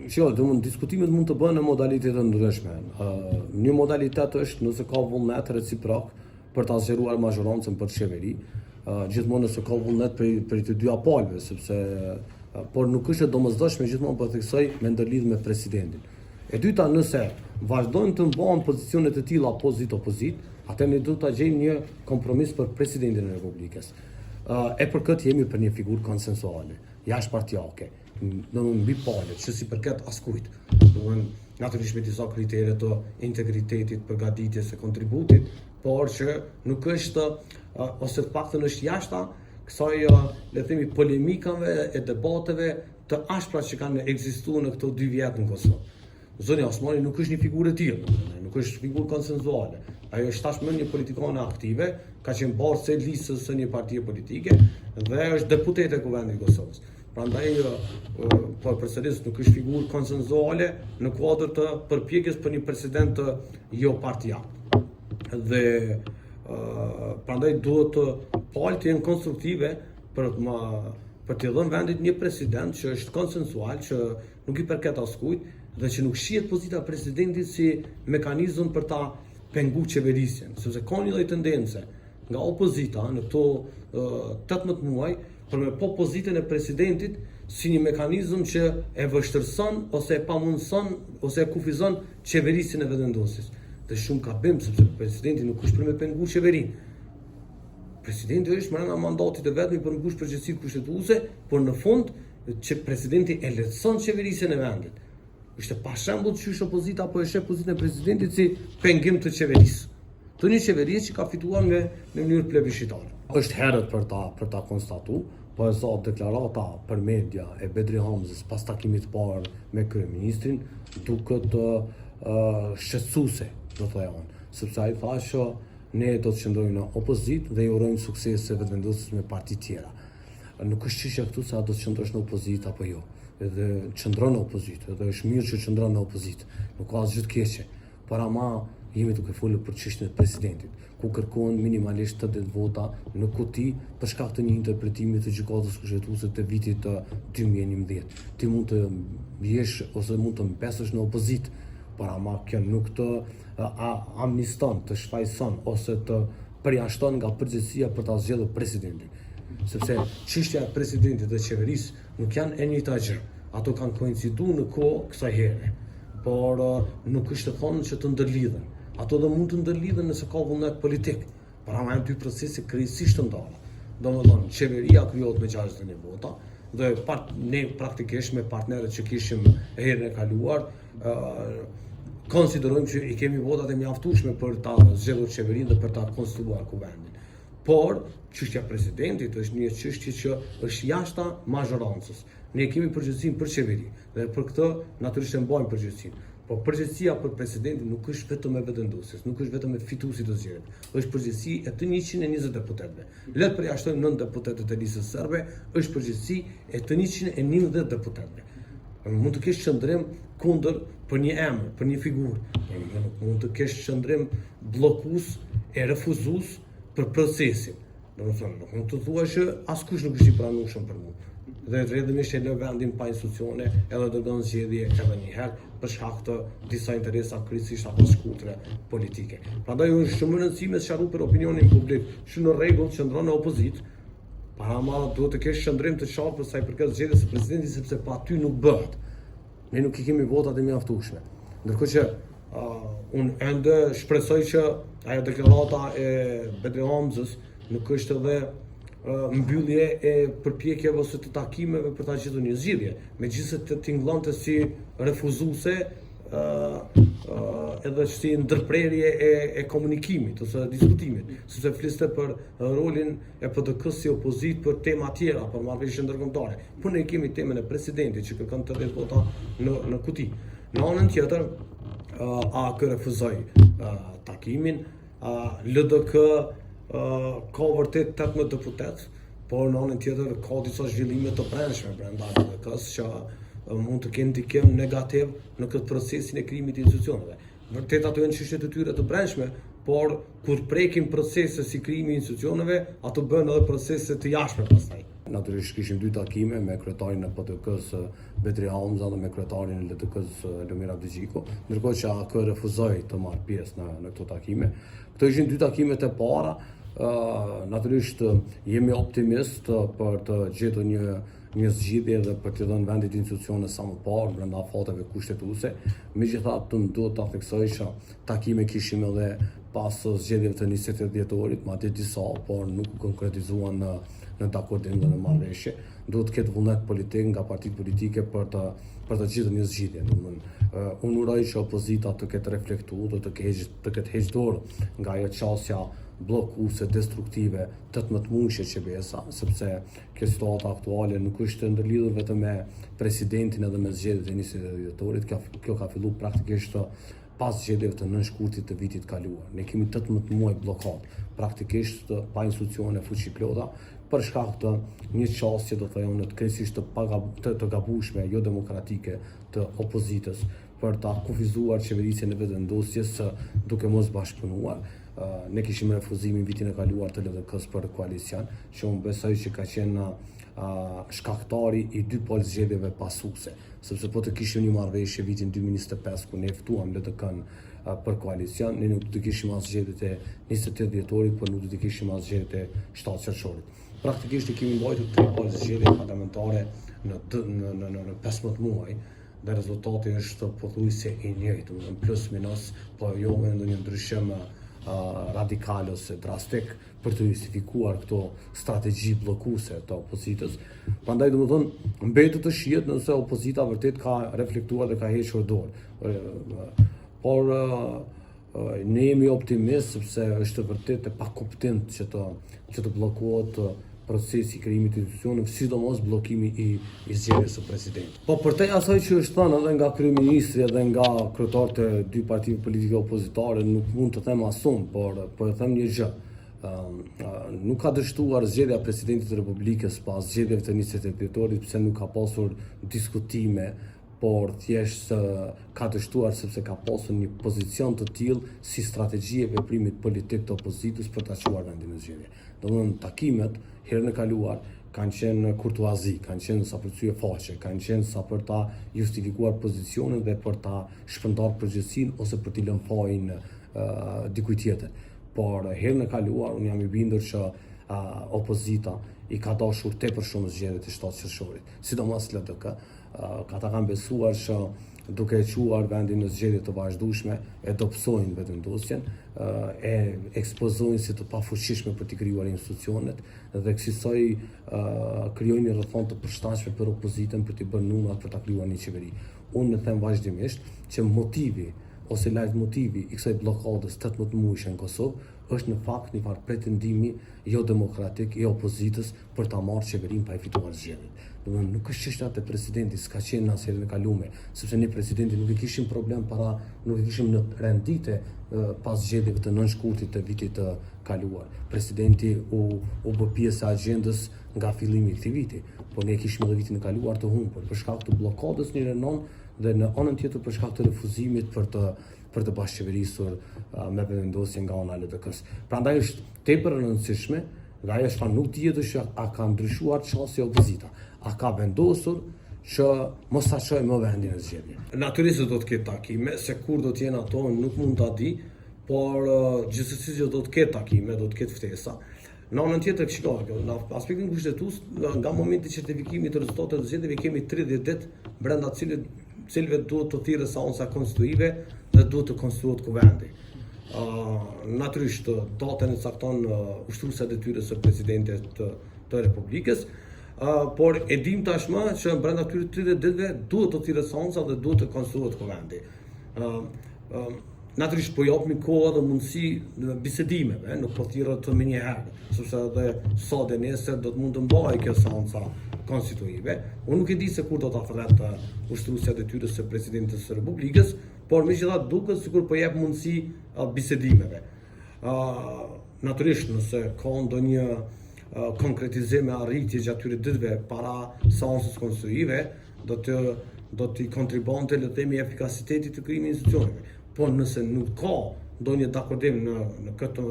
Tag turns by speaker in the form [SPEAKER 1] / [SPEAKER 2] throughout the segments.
[SPEAKER 1] Diskutimet mund të bëhen në modalitete të ndryshme. Një modalitet është nëse ka vullnet reciprok për ta zgjeruar mazhorancën për qeveri, gjithmonë nëse ka vullnet për të dyja palëve, por nuk është e domosdoshme gjithmonë për të theksoj me ndërlidh me presidentin. E dyta, nëse vazhdojnë të mbahen pozicionet e tilla opozit, atë ne duhet ta gjejmë një kompromis për presidentin e Republikës. E për këtë jemi për një figurë konsensuale, jashtëpartiake, mbi palët, që si përket askujt. Natyrisht me disa kritere të integritetit, përgatitjes së kontributit, por që nuk është, ose të paktën është jashta kësaj, le të themi, polemikave e debateve të ashpra që kanë ekzistuar në këto 2 vjet në Kosovë. Zoni Osmani nuk është një figurë e tillë, nuk është figurë konsensuale. Ajo është tashmë një politikane aktive, ka qenë barse listës së një partie politike dhe është deputete e Kuvendit të Kosovës. Prandaj, përsëris nuk është figurë konsensuale në kuadër të përpjekjes për një president të jo partijak. Dhe prandaj duhet palët të jenë konstruktive për të dhënë vendit një president që është konsensual, që nuk i përket askujt dhe që nuk shihet pozita e presidentit si mekanizëm për ta pengu qeverisjen, sepse ka një lloj tendence nga opozita në këto 18 muaj për me po pozitën e presidentit si një mekanizëm që e vështërson ose e pamundson ose e kufizon qeverisjen e vetëvendosjes. Dhe shumë gabim, sepse presidenti nuk është për me pengu qeverinë. Presidenti është brenda mandatit të vetmi për mbush përgjegjësitë kushtetuese, por në fund që presidenti e lehtëson qeverisjen e vendit. Është pa shembull çysh opozita apo e sheh pozitën e presidentit si pengim të qeverisë. Të një qeverie që ka fituar në mënyrë plebiscitare. Është herët për ta konstatuar, po e sa deklarata për media e Bedri Hamzës pas takimit të parë me kryeministrin duket shqetësuese, do thoya unë, sepse ai tha që ne do të qëndrojmë në opozitë dhe i urojmë suksese vetëvendosjes me parti tjera. Nuk është çështja këtu se a do të qëndrosh në opozitë apo jo. Edhe qëndron në opozitë, edhe është mirë që qëndron në opozitë. Nuk ka asgjë të keqe. Por ama jemi duke folur për çështjen e presidentit, ku kërkohen minimalisht 80 vota në kuti për shkak të një interpretimi të gjykatës kushtetuese të vitit të 2011. Ti mund të jesh ose mund të mbesësh në opozitë, por ama kjo nuk të amniston, të shfaqson ose të përjashton nga përgjegjësia për ta zgjedhur presidentin. Sepse çështja e presidentit dhe qeverisë nuk janë e njëjta gjë. Ato kanë koinciduar në kohë kësaj here, por nuk është të thonë që të ndërlidhen. Ato do mund të ndërlidhen nëse ka vullnet politik, por ama janë 2 procese krejtësisht të ndara. Domethënë, qeveria krijohet me 61 vota dhe ne praktikisht me partnerët që kishim herën e kaluar, konsiderojmë që i kemi votat e mjaftueshme për ta zgjedhur qeverinë dhe për ta konstituar kuvendin. Por çështja e presidentit është një çështje që është jashta mazhorancës. Ne kemi përgjegjësinë për qeveri dhe për këtë natyrisht e mbajmë përgjegjësinë. Por përgjegjësia për presidentin nuk është vetëm e vetëvendosjes, nuk është vetëm e fituesit të zgjedhjeve. Është përgjegjësi e të 120 deputetëve. Le të përjashtojmë 9 deputetët e listës serbe, është përgjegjësi e të 190 deputetëve. Mund të kesh qëndrim kundër për një emër, për një figurë. Mund të kesh qëndrim bllokues e refuzues për procesin. Domethënë, nuk mund të thuash që askush nuk është i pranueshëm për mua. Dhe rrjedhimisht e lë vendin pa institucione edhe dërgon zgjedhje edhe një herë për shkak të disa interesa kryesisht apo shkurtre politike. Prandaj është shumë e rëndësishme të sqaroj për opinionin publik që në rregull qëndron në opozitë, ama duhet të kesh qëndrim të qartë për sa i përket zgjedhjes së presidentit, sepse pa ty nuk bëhet. Ne nuk i kemi votat e mjaftueshme. Ndërkohë që unë ende shpresoj që ajo deklarata e Bedri Hamzës nuk është edhe mbyllje e përpjekjeve ose të takimeve për ta gjetur një zgjidhje, megjithëse të tingëllonte si refuzuese edhe si ndërprerje e komunikimit ose diskutimit, sepse fliste për rolin e PDK-s si opozitë për tema tjera, për marrëveshje ndërkombëtare. Po ne kemi temën e presidentit që kërkon 80 vota në kuti. Në anën tjetër, AK refuzoi takimin, LDK ka vërtet 18 deputet, por në anën tjetër ka disa zhvillime të brendshme brenda LDK-s që mund të kenë ndikim negativ në këtë procesin e krijimit të institucioneve. Vërtet ato janë çështje të tyre të brendshme, por kur prekin procese si krijimi i institucioneve, ato bëhen edhe procese të jashtme pastaj. natyrisht kishim 2 takime me kryetarin e PTK-s Betri Hamza dhe me kryetarin e LTK-s Lumir Abdigjiku, ndërkohë që AK refuzoi të marrë pjesë në këto takime. Këto ishin 2 takimet e para. Natyrisht jemi optimist për të gjetur një zgjidhje dhe për të dhënë vendit institucione sa më parë brenda fateve kushtetuese. Megjithatë, duhet ta theksoj që takime kishim edhe pas zgjedhjeve të 28 dhjetorit, madje disa, por nuk u konkretizuan në dakordim dhe në marrëveshje. Duhet të ketë vullnet politik nga partitë politike për të gjetur një zgjidhje. Unë uroj që opozita të ketë reflektuar dhe të ketë heqë dorë nga ajo qasja bllokuese, destruktive, 18 muajshe që besa, sepse kjo situata aktuale nuk është ndërlidhur vetëm me presidentin edhe me zgjedhjet e 28 dhjetorit. Kjo ka filluar praktikisht pas zgjedhjeve të nënshkurtit të vitit kaluar. Ne kemi 18 muaj blokad, praktikisht pa institucione fuqiplota, për shkak të një qasje, do të thonë, krejtësisht të gabueshme, jo demokratike të opozitës, për ta kufizuar qeverisjen e vetëvendosjes duke mos bashkëpunuar. Ne kishim refuzimin vitin e kaluar të LDK-s për koalicion, që unë besoj që ka qenë shkaktari i 2 palë zgjedhjeve pasuese, sepse po të kishim një marrëveshje vitin 2025 ku ne ftuam LDK-n për koalicion, ne nuk do të kishim as zgjedhjet e 28 dhjetorit, por nuk do të kishim as zgjedhjet e 7 qershorit. Praktikisht i kemi mbajtur 3 palë zgjedhje parlamentare në 15 muaj. Dhe rezultati është pothuajse i njëjtë, plus minus, po jo me ndonjë ndryshim radikal ose drastik për të justifikuar këto strategji bllokuese të opozitës. Prandaj domethënë mbetet të shihet nëse opozita vërtet ka reflektuar dhe ka hequr dorë. Por ne jemi optimist sepse është vërtet e pakuptim që të bllokohet procesi i krijimit të institucioneve, sidomos bllokimi i zgjedhjes së presidentit. Po përtej asaj që është thënë edhe nga kryeministri edhe nga kryetarët e 2 partive politike opozitare, nuk mund të them asun, por e them një gjë. Nuk ka dështuar zgjedhja e presidentit të Republikës pas zgjedhjeve të 28 dhjetorit, pse nuk ka pasur diskutime, por thjesht ka dështuar sepse ka pasur një pozicion të tillë si strategji e veprimit politik të opozitës për ta çuar vendin në zgjedhje. Domthonë takimet herën e kaluar kanë qenë kurtuazi, kanë qenë sa për syje faqe, kanë qenë sa për ta justifikuar pozicionin dhe për ta shpërndarë përgjegjësinë ose për t'i lënë fajin dikujt tjetër. Por herën e kaluar unë jam i bindur që opozita i ka dashur tepër shumë zgjedhjet e 7 qershorit, sidomos LDK. Ata kanë besuar që duke e quar vendin në zgjedhje të vazhdueshme e dobësojnë vetëvendosjen, e ekspozojnë si të pafuqishme për të krijuar institucionet dhe kësaj krijojnë një rrethon të përshtatshme për opozitën për të bërë numrat për ta krijuar një qeveri. Unë them vazhdimisht që motivi ose leitmotivi i kësaj bllokadës 18 muajshe në Kosovë është në fakt një farë pretendimi jo demokratik i opozitës për ta marrë qeverinë pa i fituar zgjedhjet. Domethënë nuk është çështja e presidentit, s'ka qenë në herën e kaluar, sepse ne presidentin nuk i kishim problem nuk i kishim në rendite pas zgjedhjeve të nënshkurtit të vitit të kaluar. Presidenti u bë pjesë e agjendës nga fillimi i këtij viti, por ne kishim edhe vitin e kaluar të humbur për shkak të bllokadës në Renon dhe në anën tjetër për shkak të refuzimit për të bashkëqeverisur me vendosje nga ana e LDK-s. Prandaj është tepër e rëndësishme dhe ajo çfarë nuk dihet është a ka ndryshuar çështja opozita, a ka vendosur që mos ta çojë më vendin në zgjedhje. Natyrisht do të ketë takime, se kur do të jenë ato nuk mund ta di, por gjithsesi që do të ketë takime, do të ketë ftesa. Në anën tjetër shikoj, në aspektin kushtetues, nga momenti i certifikimit të rezultateve të zgjedhjeve kemi 30 ditë brenda cilëve duhet të thirrë seanca konstituive dhe duhet të konstituohet kuvendi. Natyrisht datën e cakton ushtruesa e detyrës së presidentit të Republikës, por e dim tashmë që brenda këtyre 30 ditëve duhet të thirrë seanca dhe duhet të konstituohet kuvendi. Natyrisht po japmi kohë dhe mundësi bisedimeve, nuk po thirret më një herë, sepse edhe sot e nesër do të mund të mbahej kjo seanca konstituive. Unë nuk e di se kur do ta thret ushtruesja e detyrës së presidentit të Republikës, por megjithatë duket sikur po jep mundësi bisedimeve. Natyrisht nëse ka ndonjë konkretizim e arritje gjatë këtyre ditëve para seancës konstituive, do të kontribonte le të themi efikasitetit të krijimit institucioneve. Por nëse nuk ka ndonjë dakordim në këtë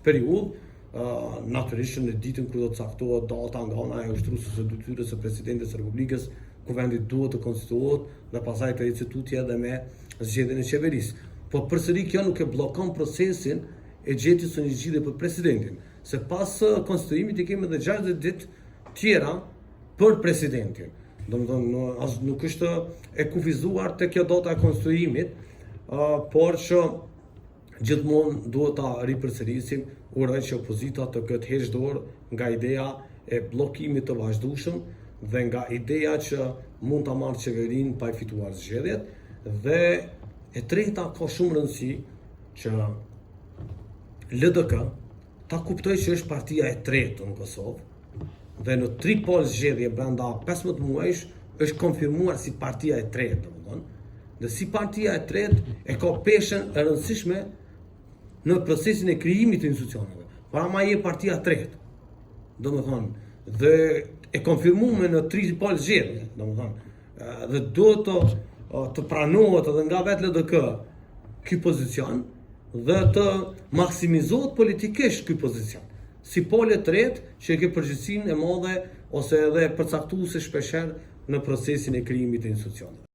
[SPEAKER 1] periudhë, natyrisht në ditën kur do të caktohet data nga ana e ushtruesës së detyrës së presidentit të Republikës, ku vendi duhet të konstituohet dhe pastaj të ecë tutje edhe me zgjedhjen e qeverisë. Po përsëri kjo nuk e bllokon procesin e gjetjes së një zgjidhje për presidentin, se pas konstituimit i kemi edhe 60 ditë tjera për presidentin. Domethënë nuk është e kufizuar te kjo data e konstituimit, por që gjithmonë duhet ta ripërsërisim, uroj që opozita të ketë heq dorë nga ideja e bllokimit të vazhdueshëm dhe nga ideja që mund ta marrë qeverinë pa i fituar zgjedhjet. Dhe e treta, ka shumë rëndësi që LDK ta kuptoj që është partia e tretë në Kosovë dhe në 3 pol zgjedhje brenda 15 muajsh është konfirmuar si partia e tretë, domethënë. Dhe si partia e tretë e ka peshën e rëndësishme në procesin e krijimit të institucioneve. Para ma je partia e tretë, domethënë, dhe e konfirmuar në 3 pol zgjedhje, domethënë. Dhe duhet të pranohet edhe nga vetë LDK ky pozicion dhe të maksimizohet politikisht ky pozicion. Si pol e tretë që ke përgjegjësinë e madhe ose edhe përcaktuese shpeshherë në procesin e krijimit të institucioneve.